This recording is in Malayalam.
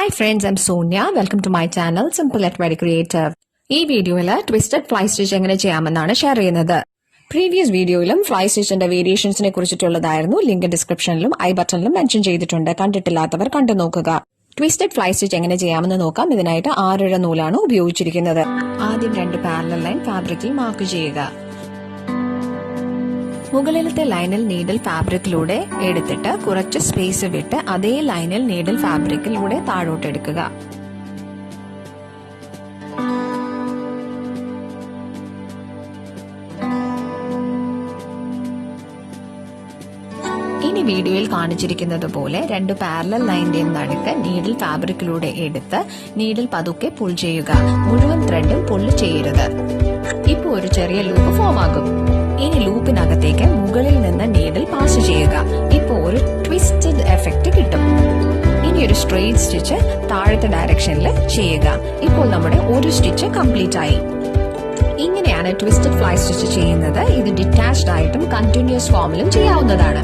Hi friends, I'm Sonia. Welcome to my channel Simple at Very Creative. ഈ വീഡിയോയിൽ ട്വിസ്റ്റഡ് ഫ്ലൈ സ്റ്റിച്ച് എങ്ങനെ ചെയ്യാമെന്നാണ് ഷെയർ ചെയ്യുന്നത്. പ്രീവിയസ് വീഡിയോയിലും ഫ്ലൈ സ്റ്റിച്ചിന്റെ വേരിയേഷൻസിനെ കുറിച്ചിട്ടുള്ളതായിരുന്നു. ലിങ്ക് ഡിസ്ക്രിപ്ഷനിലും ഐ ബട്ടണിലും മെൻഷൻ ചെയ്തിട്ടുണ്ട്. കണ്ടിട്ടില്ലാത്തവർ കണ്ടു നോക്കുക. ട്വിസ്റ്റഡ് ഫ്ലൈ സ്റ്റിച്ച് എങ്ങനെ ചെയ്യാമെന്ന് നോക്കാം. ഇതിനായിട്ട് 6 ഇഴ നൂലാണ് ഉപയോഗിച്ചിരിക്കുന്നത്. ആദ്യം 2 പാരലൽ ലൈൻ ഫാബ്രിക്കിൽ മാർക്ക് ചെയ്യുക. മുകളിലത്തെ ലൈനിൽ നീഡിൽ ഫാബ്രിക്കിലൂടെ എടുത്തിട്ട് കുറച്ച് സ്പേസ് വിട്ട് അതേ ലൈനിൽ നീഡിൽ ഫാബ്രിക്കിലൂടെ താഴോട്ടെടുക്കുക. ഇനി വീഡിയോയിൽ കാണിച്ചിരിക്കുന്നത് പോലെ 2 പാരലൽ ലൈനിന്റെ നടുക്ക് നീഡിൽ ഫാബ്രിക്കിലൂടെ എടുത്ത് നീഡിൽ പതുക്കെ പുൾ ചെയ്യുക. മുഴുവൻ ത്രെഡും പുള്ള് ചെയ്യരുത്. ഇപ്പോൾ ഒരു ചെറിയ ലൂപ്പ് ഫോം ആകും. ഇനി ലൂപ്പിനകത്തേക്ക് മുകളിൽ നിന്ന് നീഡിൽ പാസ് ചെയ്യുക. ഇപ്പോൾ ഒരു ട്വിസ്റ്റഡ് എഫക്റ്റ് കിട്ടും. ഇനി ഒരു സ്ട്രെയിറ്റ് സ്റ്റിച്ച് താഴത്തെ ഡയറക്ഷനിൽ ചെയ്യുക. ഇപ്പോൾ നമ്മുടെ ഒരു സ്റ്റിച്ച് കംപ്ലീറ്റ് ആയി. ഇങ്ങനെയാണ് ട്വിസ്റ്റഡ് ഫ്ലൈ സ്റ്റിച്ച് ചെയ്യുന്നത്. ഇത് ഡിറ്റാച്ച്ഡ് ആയിട്ടും കണ്ടിന്യൂസ് ഫോമിലും ചെയ്യാവുന്നതാണ്.